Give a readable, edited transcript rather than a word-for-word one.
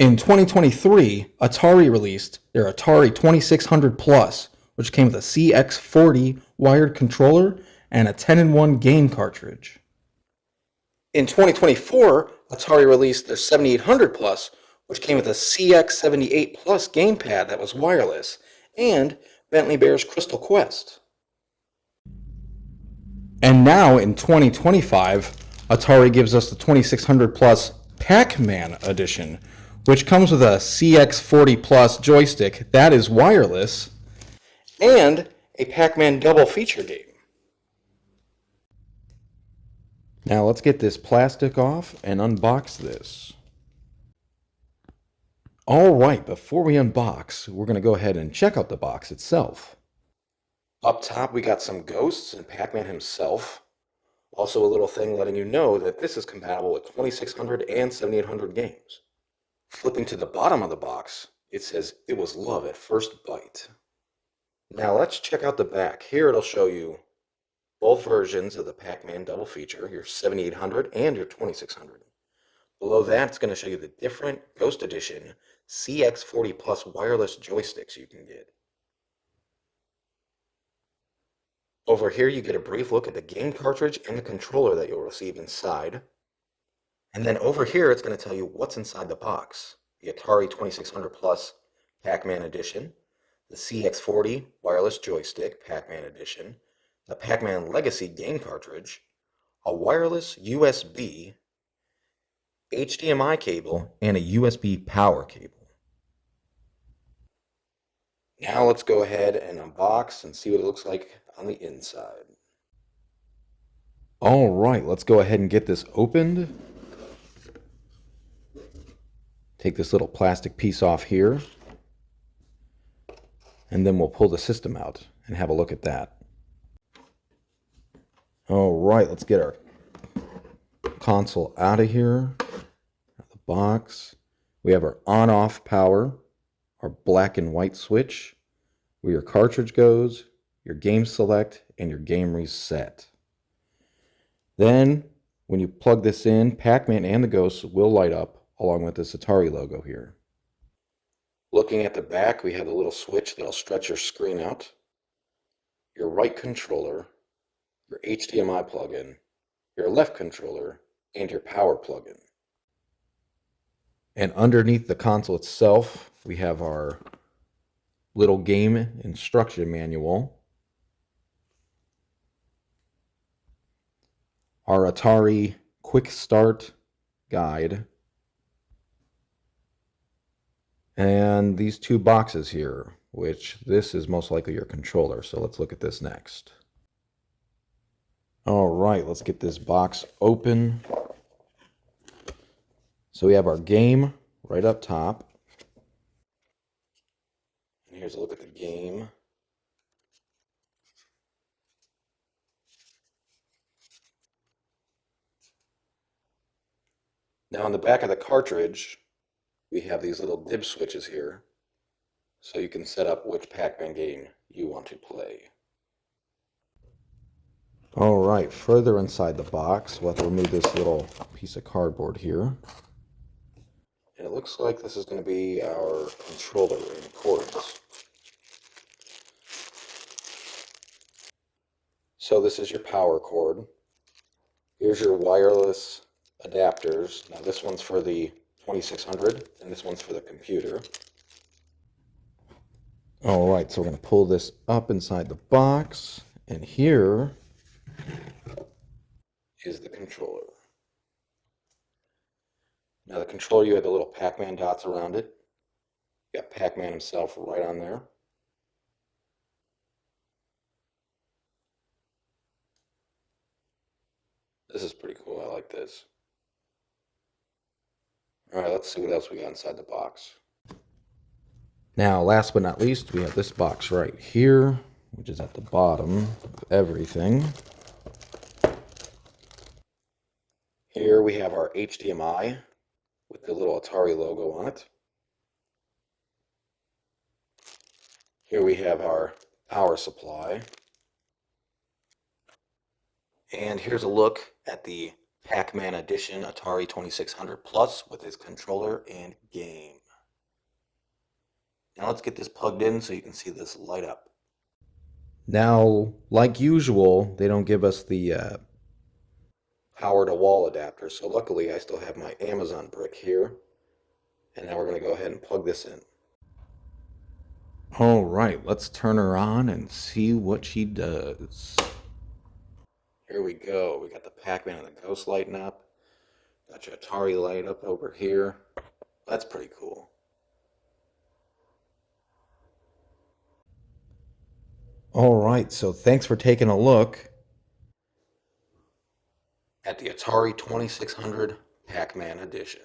In 2023, Atari released their Atari 2600 Plus, which came with a CX40 wired controller and a 10-in-1 game cartridge. In 2024, Atari released their 7800 Plus, which came with a CX78 Plus gamepad that was wireless, and Bentley Bear's Crystal Quest. And now in 2025, Atari gives us the 2600 Plus Pacman edition, which comes with a CX40 Plus joystick that is wireless, and a Pacman double feature game. Now let's get this plastic off and unbox this. Alright, before we unbox, we're going to go ahead and check out the box itself. Up top we got some ghosts and Pacman himself. Also a little thing letting you know that this is compatible with 2600 and 7800 games. Flipping to the bottom of the box, it says it was love at first bite. Now let's check out the back. Here it'll show you both versions of the Pacman double feature, your 7800 and your 2600. Below that, it's going to show you the different Ghost Edition CX40 Plus wireless joysticks you can get. Over here, you get a brief look at the game cartridge and the controller that you'll receive inside. And then over here, it's going to tell you what's inside the box. The Atari 2600 Plus Pacman Edition, the CX40 wireless joystick Pacman Edition, the Pacman Legacy game cartridge, a wireless USB, HDMI cable, and a USB power cable. Now let's go ahead and unbox and see what it looks like on the inside. All right, let's go ahead and get this opened. Take this little plastic piece off here, and then we'll pull the system out and have a look at that. All right, let's get our console out of here, out of the box. We have our on-off power, our black and white switch, where your cartridge goes, your game select, and your game reset. Then, when you plug this in, Pacman and the Ghosts will light up along with this Atari logo here. Looking at the back, we have a little switch that'll stretch your screen out, your right controller, your HDMI plug-in, your left controller, and your power plug-in. And underneath the console itself, we have our little game instruction manual, our Atari Quick Start guide, and these two boxes here, which this is most likely your controller. So let's look at this next. All right, let's get this box open. So we have our game right up top. And here's a look at the game. Now on the back of the cartridge, we have these little dip switches here, so you can set up which Pacman game you want to play. All right, further inside the box, we'll have to remove this little piece of cardboard here. And it looks like this is going to be our controller and cords. So this is your power cord. Here's your wireless adapters. Now this one's for the 2600 and this one's for the computer. All right, so we're going to pull this up inside the box, and here is the controller. Now the controller, you have the little Pacman dots around it. You got Pacman himself right on there. This is pretty cool. I like this. All right, let's see what else we got inside the box. Now, last but not least, we have this box right here, which is at the bottom of everything. Here we have our HDMI with the little Atari logo on it. Here we have our power supply. And here's a look at the Pacman Edition Atari 2600 Plus with its controller and game. Now let's get this plugged in so you can see this light up. Now, like usual, they don't give us the power to wall adapter, so luckily I still have my Amazon brick here. And now we're going to go ahead and plug this in. All right, let's turn her on and see what she does. Here we go. We got the Pac-Man and the Ghost lighting up. Got your Atari light up over here. That's pretty cool. All right, so thanks for taking a look at the Atari 2600 Pac-Man edition.